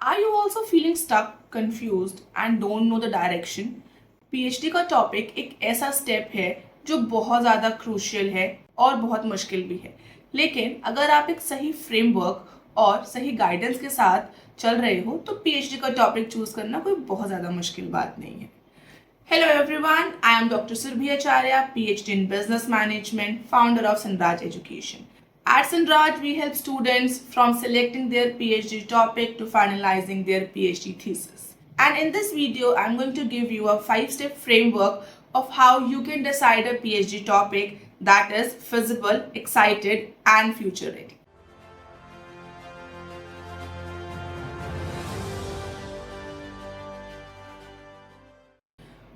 Are you also feeling stuck, confused and don't know the direction? PhD का topic एक ऐसा step है जो बहुत ज़्यादा क्रूशियल है और बहुत मुश्किल भी है। लेकिन अगर आप एक सही फ्रेमवर्क और सही गाइडेंस के साथ चल रहे हो तो पीएचडी का टॉपिक चूज करना कोई बहुत ज़्यादा मुश्किल बात नहीं है। Hello everyone, I am Dr. Surbhi Acharya, PhD in Business Management, founder of Sanraj Education. At Sanraj, we help students from selecting their PhD topic to finalizing their PhD thesis. And in this video, I'm going to give you a 5-step framework of how you can decide a PhD topic that is feasible, excited, and future ready.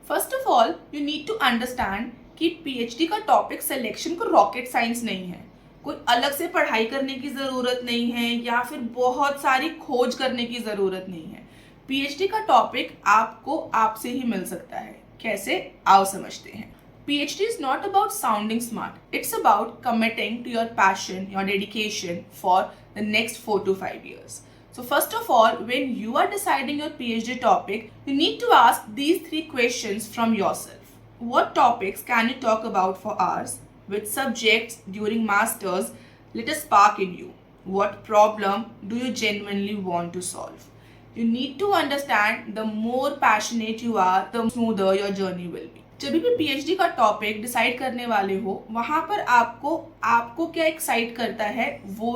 First of all you need to understand कि PhD का topic selection को rocket science नहीं है। कोई अलग से पढ़ाई करने की ज़रूरत नहीं है या फिर बहुत सारी खोज करने की ज़रूरत नहीं है। पीएचडी का टॉपिक आपको आपसे ही मिल सकता है। कैसे, आओ समझते हैं। PhD is not about sounding smart. It's about committing to your passion, your dedication for the next 4 to 5 years. So first of all, when you are deciding your PhD topic, you need to ask these 3 questions from yourself. What topics can you talk about for hours? Which subjects during masters lit a spark in you? What problem do you genuinely want to solve? You need to understand the more passionate you are, the smoother your journey will be. जब भी PhD का topic decide करने वाले हो वहाँ पर आपको क्या एक्साइट करता है वो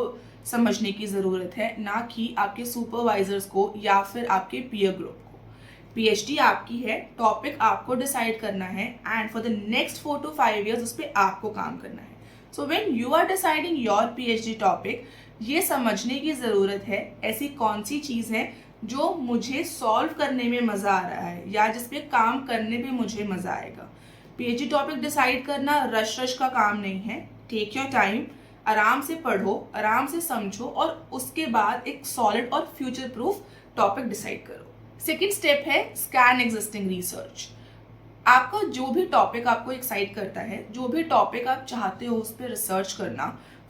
समझने की ज़रूरत है, ना कि आपके सुपरवाइजर्स को या फिर आपके पीयर ग्रुप को। पीएचडी आपकी है, टॉपिक आपको डिसाइड करना है and for the next 4 to 5 years उस पर आपको काम करना है। So when you are deciding your PhD topic, ये समझने की ज़रूरत है ऐसी कौन सी चीज़ है जो मुझे सॉल्व करने में मज़ा आ रहा है या जिस पे काम करने पे मुझे मज़ा आएगा। पीएचडी टॉपिक डिसाइड करना रश का काम नहीं है। टेक योर टाइम, आराम से पढ़ो, आराम से समझो और उसके बाद एक सॉलिड और फ्यूचर प्रूफ टॉपिक डिसाइड करो। सेकेंड स्टेप है स्कैन एग्जिस्टिंग रिसर्च। आपका जो भी टॉपिक आपको एक्साइट करता है, जो भी टॉपिक आप चाहते हो उस पर रिसर्च करना,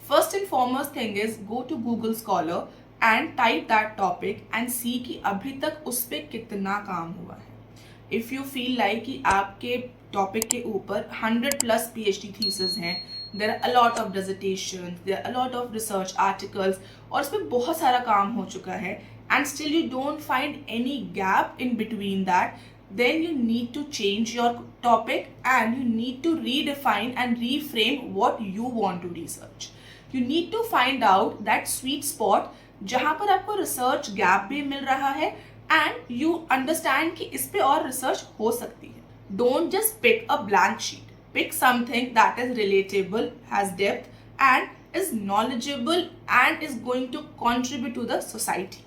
first and foremost thing is go to Google Scholar and type that topic and see कि अभी तक उस पर कितना काम हुआ है। इफ़ यू फील लाइक कि आपके टॉपिक के ऊपर 100+ PhD थीसिस हैं, there are a lot of dissertation, there are a lot of research articles और उस पर बहुत सारा काम हो चुका है and still you don't find any gap in between that, then you need to change your topic and you need to redefine and reframe what you want to research. You need to find out that sweet spot जहाँ पर आपको research gap भी मिल रहा है and you understand कि इस पे और रिसर्च हो सकती है। Don't just pick a blank sheet, pick something that is relatable, has depth and is knowledgeable and is going to contribute to the society.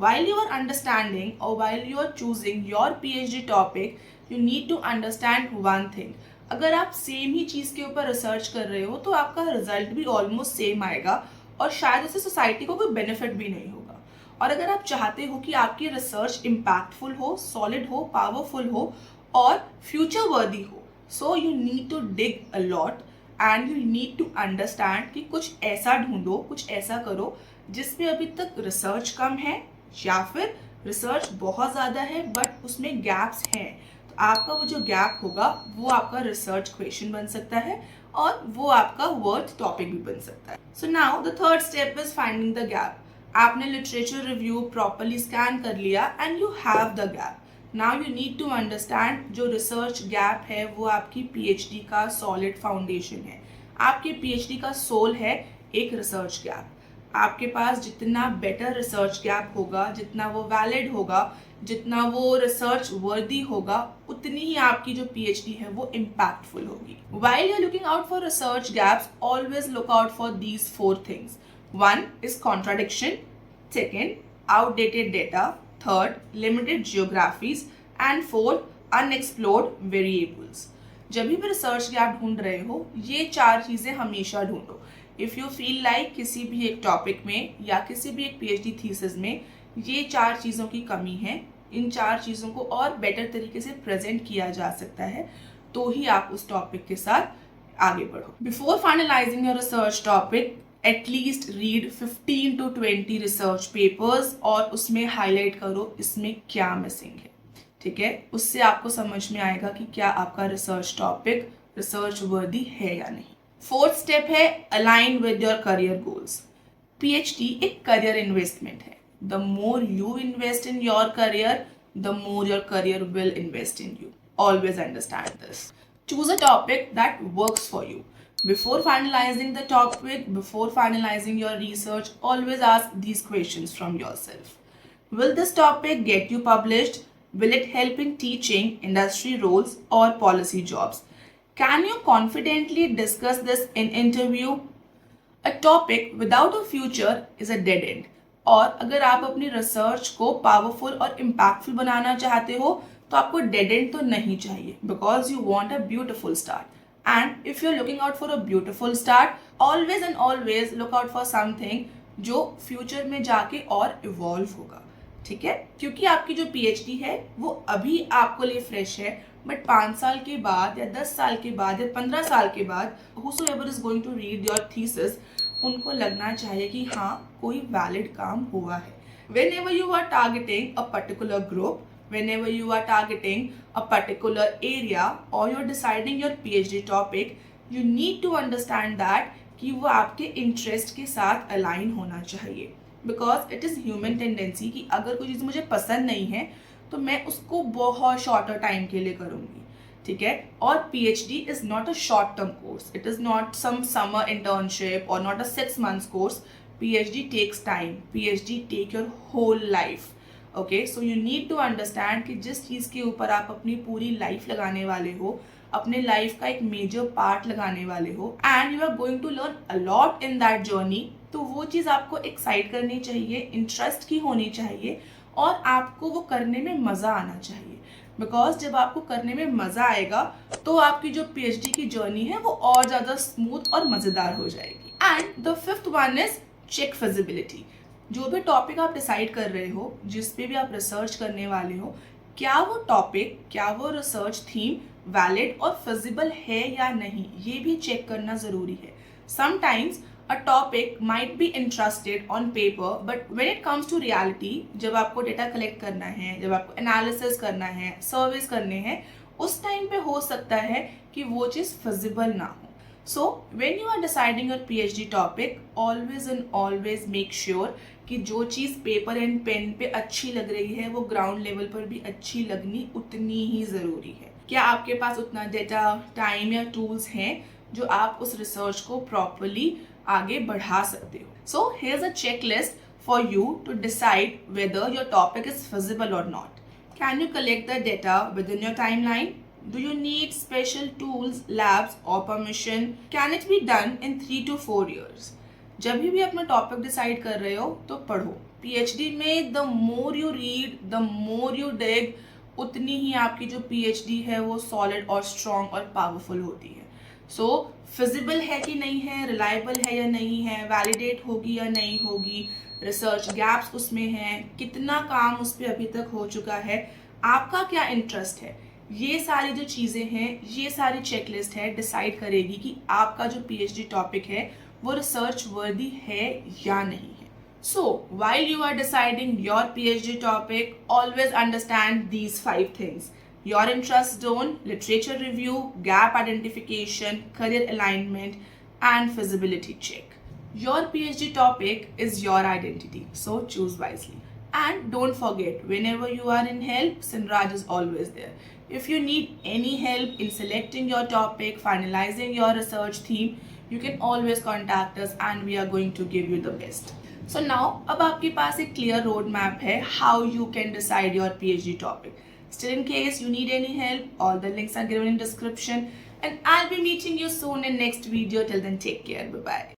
While you are understanding or while you are choosing your PhD topic, you need to understand one thing. अगर आप same ही चीज़ के ऊपर research कर रहे हो तो आपका result भी ऑलमोस्ट सेम आएगा और शायद इससे सोसाइटी को कोई बेनिफिट भी नहीं होगा। और अगर आप चाहते हो कि आपकी रिसर्च इम्पैक्टफुल हो, सॉलिड हो, पावरफुल हो और फ्यूचर वर्दी हो, so you need to dig a lot and you need to understand कि कुछ ऐसा ढूंढो, कुछ ऐसा करो जिसमें अभी तक रिसर्च कम है या फिर रिसर्च बहुत ज़्यादा है बट उसमें गैप्स हैं। तो आपका वो जो गैप होगा वो आपका रिसर्च क्वेश्चन बन सकता है और वो आपका वर्थ टॉपिक भी बन सकता है। So now the third step is finding the gap. आपने लिटरेचर रिव्यू प्रॉपरली स्कैन कर लिया and you have the gap. Now you need to understand जो रिसर्च गैप है वो आपकी पीएचडी का सॉलिड फाउंडेशन है। आपके पीएचडी का सोल है एक रिसर्च गैप। आपके पास जितना बेटर रिसर्च गैप होगा, जितना वो वैलिड होगा, जितना वो रिसर्च वर्दी होगा, उतनी ही आपकी जो पीएचडी है वो इम्पैक्टफुल होगी। While you're looking out for research gaps, always look out for these 4 things. 1 is contradiction, 2nd, outdated data, 3rd, limited geographies, and 4th, unexplored variables. जब भी रिसर्च गैप ढूंढ रहे हो ये 4 चीज़ें हमेशा ढूंढो। इफ़ यू फील लाइक किसी भी एक टॉपिक में या किसी भी एक पीएचडी थीसिस में ये 4 चीज़ों की कमी है, इन 4 चीज़ों को और बेटर तरीके से प्रेजेंट किया जा सकता है, तो ही आप उस टॉपिक के साथ आगे बढ़ो। Before finalising your research topic, at least read 15 to 20 research papers और उसमें हाईलाइट करो इसमें क्या मिसिंग है, ठीक है। उससे आपको समझ में आएगा कि क्या आपका रिसर्च टॉपिक रिसर्च वर्दी है या नहीं। फोर्थ स्टेप है align with your career goals. PhD एक करियर इन्वेस्टमेंट है। The more you invest in your career, the more your career will invest in you. Always understand this. Choose a topic that works for you. Before finalizing the topic, before finalizing your research, always ask these questions from yourself. Will this topic get you published? Will it help in teaching, industry roles, or policy jobs? Can you confidently discuss this in interview? A topic without a future is a dead end. और अगर आप अपनी research को powerful और impactful बनाना चाहते हो तो आपको डेड एंड तो नहीं चाहिए, because you want a beautiful start. And if you are looking out for a beautiful start, always and always look out for something जो फ्यूचर में जाके और इवॉल्व होगा, ठीक है। क्योंकि आपकी जो पीएचडी है वो अभी आपको लिए फ्रेश है, बट 5 साल के बाद या 10 साल के बाद या 15 साल के बाद whosoever is going to read your thesis, उनको लगना चाहिए कि हाँ कोई वैलिड काम हुआ है। Whenever you are targeting a particular group, whenever you are targeting a particular area or you're deciding your PhD topic, you need to understand that कि वो आपके इंटरेस्ट के साथ अलाइन होना चाहिए, because it is human tendency कि अगर कोई चीज़ मुझे पसंद नहीं है तो मैं उसको बहुत शॉर्टर टाइम के लिए करूँगी, ठीक है। और PhD is not a short term course, it is not some summer internship और not a 6 months course. PhD takes time, PhD take your whole life. Okay, so you need to understand कि जिस चीज़ के ऊपर आप अपनी पूरी life लगाने वाले हो, अपने लाइफ का एक मेजर पार्ट लगाने वाले हो, and you are going to learn a lot in that journey, तो वो चीज़ आपको एक्साइट करनी चाहिए, इंटरेस्ट की होनी चाहिए और आपको वो करने में मज़ा आना चाहिए। बिकॉज जब आपको करने में मज़ा आएगा तो आपकी जो PhD की जर्नी है वो और ज़्यादा स्मूथ और मज़ेदार हो जाएगी। And the fifth one is check feasibility. जो भी टॉपिक आप डिसाइड कर रहे हो, जिस पे भी आप रिसर्च करने वाले हो, क्या वो टॉपिक, क्या वो रिसर्च थीम वैलिड और फिजिबल है या नहीं, ये भी चेक करना ज़रूरी है। Sometimes a topic might be interested on paper, but when it comes to reality, जब आपको डेटा कलेक्ट करना है, जब आपको एनालिसिस करना है, सर्वेस करने हैं, उस टाइम पे हो सकता है कि वो चीज़ फिजिबल ना हो। So when you are deciding your PhD topic, always and always make sure कि जो चीज़ पेपर एंड पेन पे अच्छी लग रही है वो ग्राउंड लेवल पर भी अच्छी लगनी उतनी ही ज़रूरी है। क्या आपके पास उतना डेटा, टाइम या टूल्स हैं जो आप उस रिसर्च को प्रॉपरली आगे बढ़ा सकते हो। So here's a checklist for you to decide whether your topic is feasible or not. Can you collect the data within your timeline? Do you need special tools, labs or permission? Can it be done in 3 to 4 years? जब भी अपना topic decide कर रहे हो तो पढ़ो। PhD में the more you read, the more you dig, उतनी ही आपकी जो PhD है वो सॉलिड और स्ट्रॉन्ग और पावरफुल होती है। सो फिजिबल है कि नहीं है, रिलायबल है या नहीं है, वैलिडेट होगी या नहीं होगी, रिसर्च गैप्स उसमें हैं, कितना काम उस पर अभी तक हो चुका है, आपका क्या इंटरेस्ट है, ये सारी जो चीज़ें हैं, ये सारी चेकलिस्ट है डिसाइड करेगी कि आपका जो PhD टॉपिक है वो रिसर्च वर्दी है या नहीं है। सो while you are deciding your PhD topic, always understand these 5 things: your interest zone, literature review, gap identification, career alignment, and feasibility check. Your PhD topic is your identity, so choose wisely. And don't forget, whenever you are in help, Sinraj is always there. If you need any help in selecting your topic, finalizing your research theme, you can always contact us and we are going to give you the best. So now, अब आपके पास एक clear road map है how you can decide your PhD topic. Still, in case you need any help, all the links are given in description, and I'll be meeting you soon in next video. Till then, take care. Bye bye.